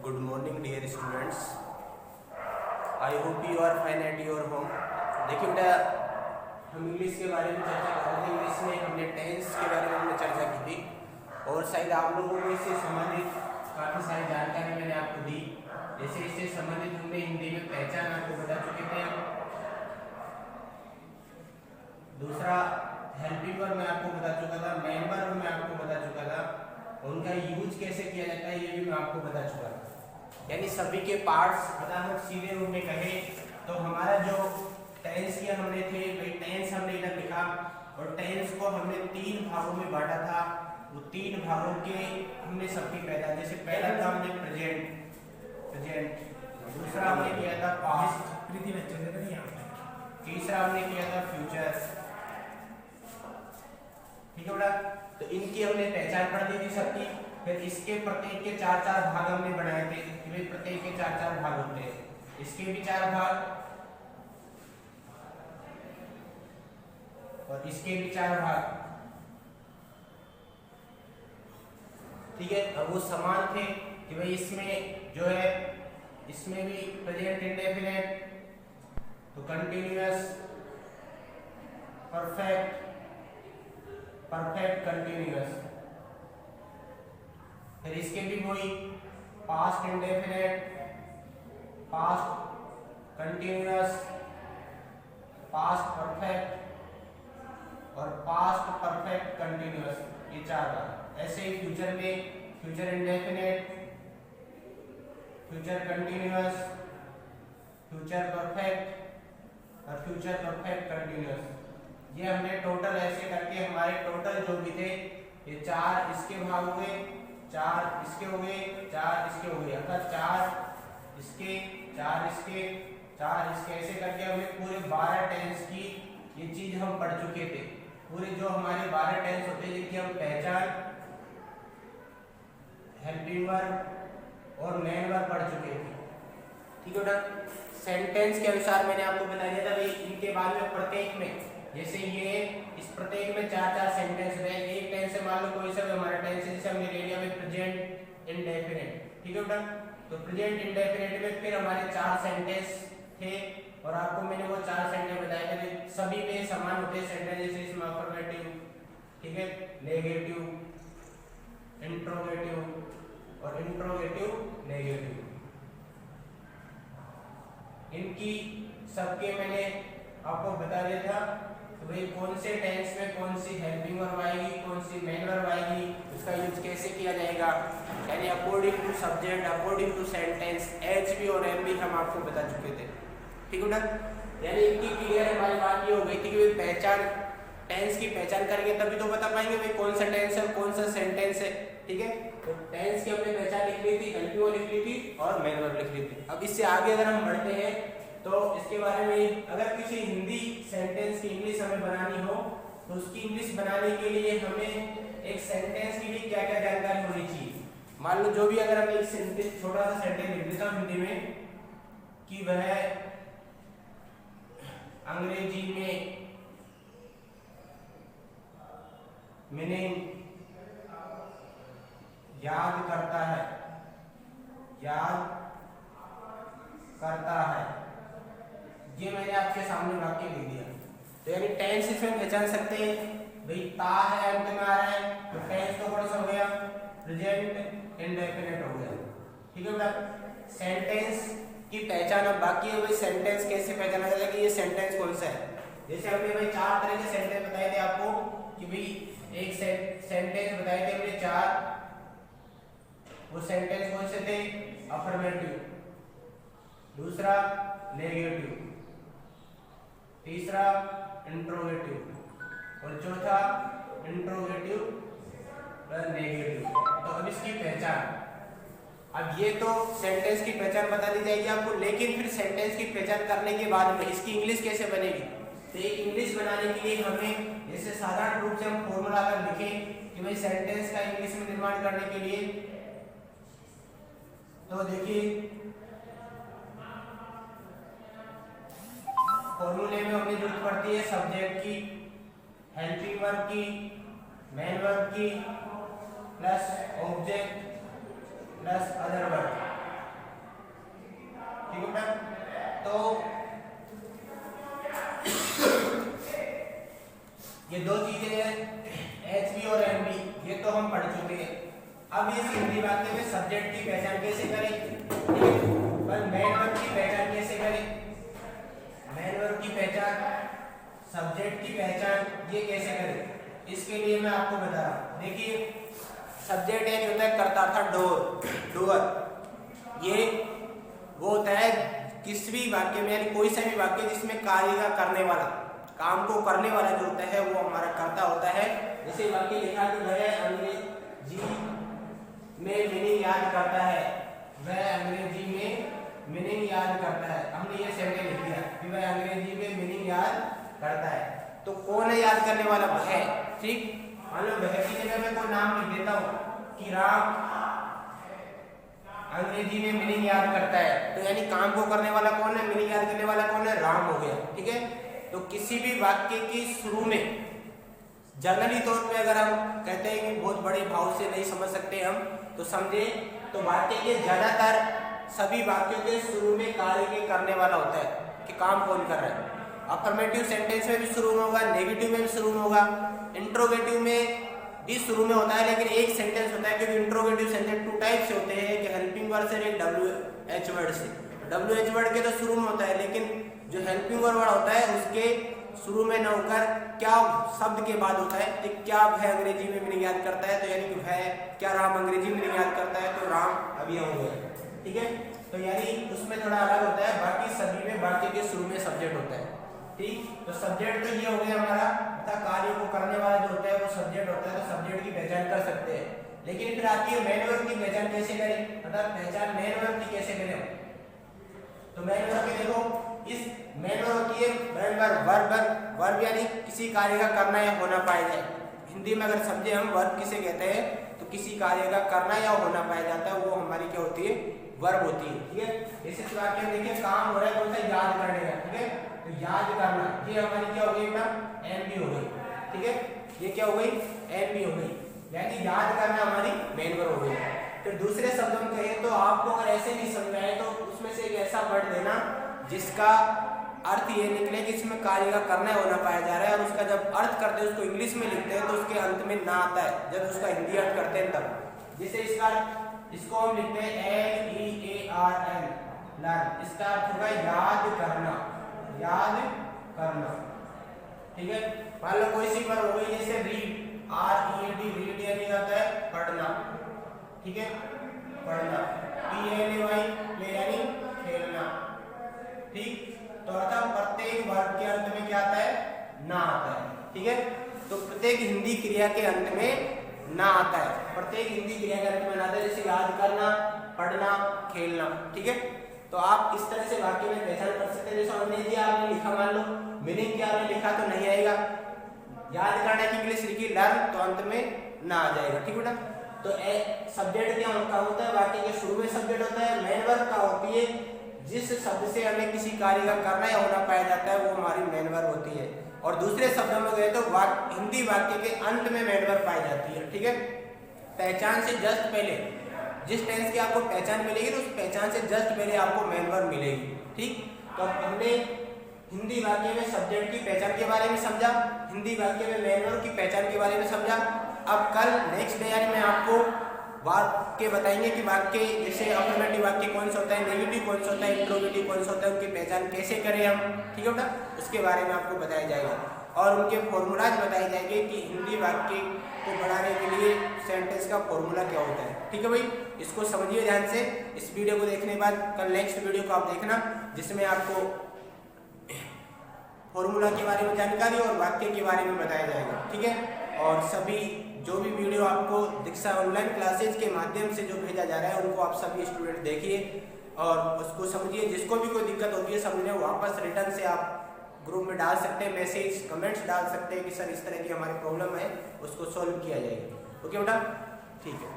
Good morning dear students. I hope you are fine at your home. देखिए बेटा, हम English के बारे में चर्चा कर रहे थे। इंग्लिश में हमने टेंस के बारे में हमने चर्चा की थी और शायद आप लोगों को इससे संबंधित काफ़ी सारी जानकारी मैंने आपको दी। जैसे इससे संबंधित हमने हिंदी में पहचान आपको बता चुके थे। दूसरा हेल्पिंग वर्ब मैं आपको बता चुका था, मेन वर्ब मैं आपको बता चुका था, उनका यूज कैसे किया जाता है ये भी मैं आपको बता चुका था। यानी सभी के पार्ट्स फटाफट सीधे रूप में कहे तो हमारा जो टेंस किया हमने थे भाई, टेंस हमने इधर लिखा और टेंस को हमने 3 भागों में बांटा था। वो 3 भागों के हमने सबकी पहला, जैसे पहला था हमने प्रेजेंट, दूसरा हमने किया था पास्ट, तीसरा हमने किया था फ्यूचर। ठीक है बेटा, तो इनकी हमने पहचान पढ़ दी थी सबकी। फिर इसके प्रत्येक के 4-4 भाग हमने बनाए थे कि भाई प्रत्येक के 4-4 भाग होते हैं, इसके भी 4 भाग और इसके भी 4 भाग। ठीक है, अब वो समान थे कि भाई इसमें जो है इसमें भी प्रेजेंट इंडेफिनिट, तो कंटिन्यूअस, परफेक्ट कंटिन्यूअस। फिर इसके भी वही past indefinite, past continuous, past perfect और पास्ट परफेक्ट कंटिन्यूअस, ये 4 बार। ऐसे ही फ्यूचर में future indefinite, future continuous, future perfect और फ्यूचर परफेक्ट कंटिन्यूअस। ये हमने टोटल ऐसे करके हमारे टोटल जो भी थे ये 4 इसके भाग हुए, 4 इसके हो गए, 4 इसके हो गए, अर्थात 4 इसके, 4 इसके, 4 इसके, ऐसे करके हमें पूरे 12 टेंस की ये चीज हम पढ़ चुके थे। पूरे जो हमारे 12 टेंस होते हैं जिनकी हम पहचान हेल्पिंग वर्ब और मेन वर्ब पढ़ चुके थे। ठीक है बेटा, सेंटेंस के अनुसार मैंने आपको बता दिया था भाई इनके बाद में प्रत्येक में, जैसे ये इस प्रत्येक में 4-4 सेंटेंस रहे। एक टेंस से मान लो कोई सा हमारा टेंस है, जैसे हमने ले लिया में प्रेजेंट इंडेफिनिट। ठीक है बेटा, तो प्रेजेंट इंडेफिनिट में फिर हमारे 4 सेंटेंस थे और आपको मैंने वो 4 सेंटेंस बताए थे। सभी में समान होते हैं सेंटेंस, जैसे इसमें अफर्मेटिव, ठीक है, नेगेटिव, इंट्रोगेटिव और इंट्रोगेटिव नेगेटिव। इनकी सबके मैंने आपको बता दिया था तो भाई कौन से टेंस में कौन सी हेल्पिंग वर्ब आएगी, कौन सी मेन वर्ब आएगी, उसका यूज कैसे किया जाएगा, यानी according to subject, according to sentence, HV और एमवी हम आपको बता चुके थे। ठीक है बेटा, यानी इनकी क्लियर हमारी बात ये हो गई थी कि भाई पहचान, टेंस की पहचान करेंगे तभी तो बता पाएंगे भाई कौन सा टेंस है कौन सा सेंटेंस है। ठीक है, तो टेंस की हमने पहचान लिख ली थी, हेल्पिंग वर्ब लिख ली थी और मेन वर्ब लिख ली थी। अब इससे आगे अगर हम बढ़ते हैं तो इसके बारे में, अगर किसी हिंदी सेंटेंस की इंग्लिश हमें बनानी हो तो उसकी इंग्लिश बनाने के लिए हमें एक सेंटेंस की भी क्या क्या जानकारी होनी चाहिए। मान लो जो भी अगर हम एक सेंटेंस, छोटा सा सेंटेंस लिख देता हूं हिंदी में कि वह अंग्रेजी में मीनिंग याद करता है, ये मैंने आपके सामने वाक्य लिख दिया। तो यानी टेंस इसमें पहचान सकते हैं भाई, ता है अंत में आ रहा है तो टेंस तो कौन सा हो गया, प्रेजेंट इंडेफिनिट हो गया। ठीक है बेटा, सेंटेंस की पहचान अब बाकी है भाई, सेंटेंस कैसे पहचाना जाता है कि ये सेंटेंस कौन सा है। जैसे हमने भाई 4 तरह के सेंटेंस बताए थे आपको कि भाई एक सेंटेंस बताए थे हमने 4, वो सेंटेंस कौन से थे, अफर्मेटिव, दूसरा नेगेटिव, तीसरा इंट्रोगेटिव और चौथा इंट्रोगेटिव प्लस नेगेटिव। तो अब इसकी पहचान, अब ये तो सेंटेंस की पहचान बता दी जाएगी आपको, लेकिन फिर सेंटेंस की पहचान करने के बाद में इसकी इंग्लिश कैसे बनेगी। तो एक इंग्लिश बनाने के लिए हमें जैसे साधारण रूप से हम फॉर्मूला अगर लिखें कि भाई सेंटेंस का इंग्लिश में निर्माण करने के लिए, तो देखिए फॉर्मूले में हमें जरूरत पड़ती है सब्जेक्ट की, हेल्पिंग वर्ब की, मेन वर्ब की plus object plus other verb. अब इस हिंदी वाक्य में सब्जेक्ट की पहचान कैसे करें, ठीक है, पर मेन वर्ब की पहचान कैसे करें, मेन वर्ब की पहचान, सब्जेक्ट की पहचान ये कैसे करें, इसके लिए मैं आपको बता रहा हूं। देखिए सब्जेक्ट एक होता है कर्ता था डोर, डूअर, ये वो होता है किसी भी वाक्य में, यानी कोई सा भी वाक्य जिसमें कार्य का करने वाला, काम को करने वाला जो होता है वो हमारा कर्ता होता है। जैसे वाक्य लिखा कि वह अंग्रेजी में मीनिंग याद करता है, वह अंग्रेजी में मीनिंग याद करता है, हमने ये सेंटेंस लिख दिया कि वह अंग्रेजी में मीनिंग याद करता है। तो कौन है याद करने वाला, वह, ठीक। मान लो वह की जगह मैं कोई नाम लिख देता हूँ कि राम अंग्रेजी में मीनिंग याद करता है, तो यानी काम को करने वाला कौन है, मीनिंग याद करने वाला कौन है, राम हो गया, ठीक है। तो किसी भी वाक्य की शुरू में जनरली तौर पे अगर हम कहते हैं कि बहुत बड़े भाव से नहीं समझ सकते हम, तो समझे तो वाक्य के ज्यादातर सभी वाक्यों के शुरू में कार्य के करने वाला होता है कि काम कौन कर रहा है। अफर्मेटिव सेंटेंस में भी शुरू में होगा, नेगेटिव में भी शुरू में होगा, इंट्रोगेटिव में भी शुरू में होता है, लेकिन एक सेंटेंस होता है, क्योंकि इंट्रोगेटिव सेंटेंस टू टाइप से होते हैं, कि हेल्पिंग वर्ड से, एक WH वर्ड से। WH वर्ड के तो शुरू में होता है, लेकिन जो हेल्पिंग वर्ड होता है उसके शुरू में न होकर क्या शब्द के बाद होता है, कि क्या वह अंग्रेजी में मीनिंग याद करता है, तो यानी कि वह, क्या राम अंग्रेजी में मीनिंग याद करता है, तो राम अभी हो गया, ठीक है। तो यानी उसमें थोड़ा अलग होता है, बाकी सभी में वाक्य के शुरू में सब्जेक्ट होता है, ठीक। तो सब्जेक्ट तो ये हो गया हमारा, मतलब कार्य को करने वाला जो होता है वो सब्जेक्ट होता है, तो सब्जेक्ट की पहचान कर सकते हैं। लेकिन फिर आती है मेन वर्ब की पहचान कैसे करें, मतलब पहचान मेन वर्ब की कैसे करें। तो मेन वर्ब में देखो, इस मेन वर्ब होती है मेन वर्ब, वर्ब यानी किसी कार्य का करना या होना पाया जाए। हिंदी में अगर समझे हम वर्ब किसे कहते हैं, तो किसी कार्य का करना या होना पाया जाता है, वो हमारी क्या होती है, वर्ब होती है, ठीक है। इस वाक्य में देखिए काम हो रहा है कौन सा, याद करने का, ठीक है। तो याद करना ये हमारी क्या हो गई बेटा, एनबी हो गई, ठीक है। ये क्या हो गई, एनबी हो गई, यानी याद करना हमारी मेन वर्ब हो गई। फिर दूसरे शब्दों में कहें तो आपको अगर ऐसे नहीं समझाए तो उसमें से एक ऐसा वर्ड देना जिसका अर्थ ये निकले कि इसमें कार्य का करना होना पाया जा रहा है, और उसका जब अर्थ करते हैं उसको इंग्लिश में लिखते हैं तो उसके अंत में ना आता है, जब उसका हिंदी अर्थ करते हैं तब। जैसे इसको हम लिखते हैं LEARN, लर्न, इसका अर्थ होगा याद करना, याद करना, ठीक है। मान लो कोई सी वर्ब हो गई जैसे रीड, READ, रीड यानी होता है पढ़ना, ठीक है, पढ़ना, PLAY, प्ले यानी खेलना, ठीक। तो अर्थात प्रत्येक वर्ब के अंत में क्या आता है, ना आता है, ठीक है। तो प्रत्येक हिंदी क्रिया के अंत में ना आता है, प्रत्येक हिंदी क्रिया के अंत में ना आता है, जैसे याद करना, पढ़ना, खेलना, ठीक है। तो आप इस तरह से वाक्य में पहचान कर सकते हैं। जैसे अंग्रेजी आपने लिखा, मान लो मीनिंग क्या आपने लिखा तो नहीं आएगा, याद करने की इंग्लिश लिखी लर्न, तो अंत में ना आ जाएगा, ठीक बेटा। तो सब्जेक्ट क्या होता है, वाक्य के शुरू में सब्जेक्ट होता है। मेन वर्ब क्या होती है, जिस शब्द से हमें किसी कार्य का करना या होना पाया जाता है वो हमारी मेन वर्ब होती है। और दूसरे शब्दों में कहें तो हिंदी वाक्य के अंत में मेन वर्ब पाई जाती है, ठीक है। पहचान से जस्ट पहले, जिस टेंस की आपको पहचान मिलेगी तो उस पहचान से जस्ट पहले आपको मेन वर्ब मिलेगी, ठीक। तो हमने हिंदी वाक्य में सब्जेक्ट की पहचान के बारे में समझा, हिंदी वाक्य में मेन वर्ब की पहचान के बारे में समझा। अब कल नेक्स्ट डे यानी मैं आपको वाक्य बताएंगे कि वाक्य जैसे अफर्मेटिव वाक्य कौन सा होता है, नेगेटिव कौन सा होता है, इंट्रोगेटिव कौन सा होता है, उनकी पहचान कैसे करें हम, ठीक है बेटा, उसके बारे में आपको बताया जाएगा। और उनके फॉर्मूलाज बताए जाएंगे कि हिंदी वाक्य को बढ़ाने के लिए सेंटेंस का फॉर्मूला क्या होता है, ठीक है भाई। इसको समझिए ध्यान से। इस वीडियो को देखने के बाद कल नेक्स्ट वीडियो को आप देखना, जिसमें आपको फॉर्मूला के बारे में जानकारी और वाक्य के बारे में बताया जाएगा, ठीक है। और सभी जो भी वीडियो आपको दीक्षा ऑनलाइन क्लासेज के माध्यम से जो भेजा जा रहा है उनको आप सभी स्टूडेंट देखिए और उसको समझिए। जिसको भी कोई दिक्कत होती है समझने, वापस रिटर्न से आप ग्रुप में डाल सकते हैं, मैसेज कमेंट्स डाल सकते हैं कि सर इस तरह की हमारी प्रॉब्लम है, उसको सॉल्व किया जाएगा, ओके बेटा, ठीक है।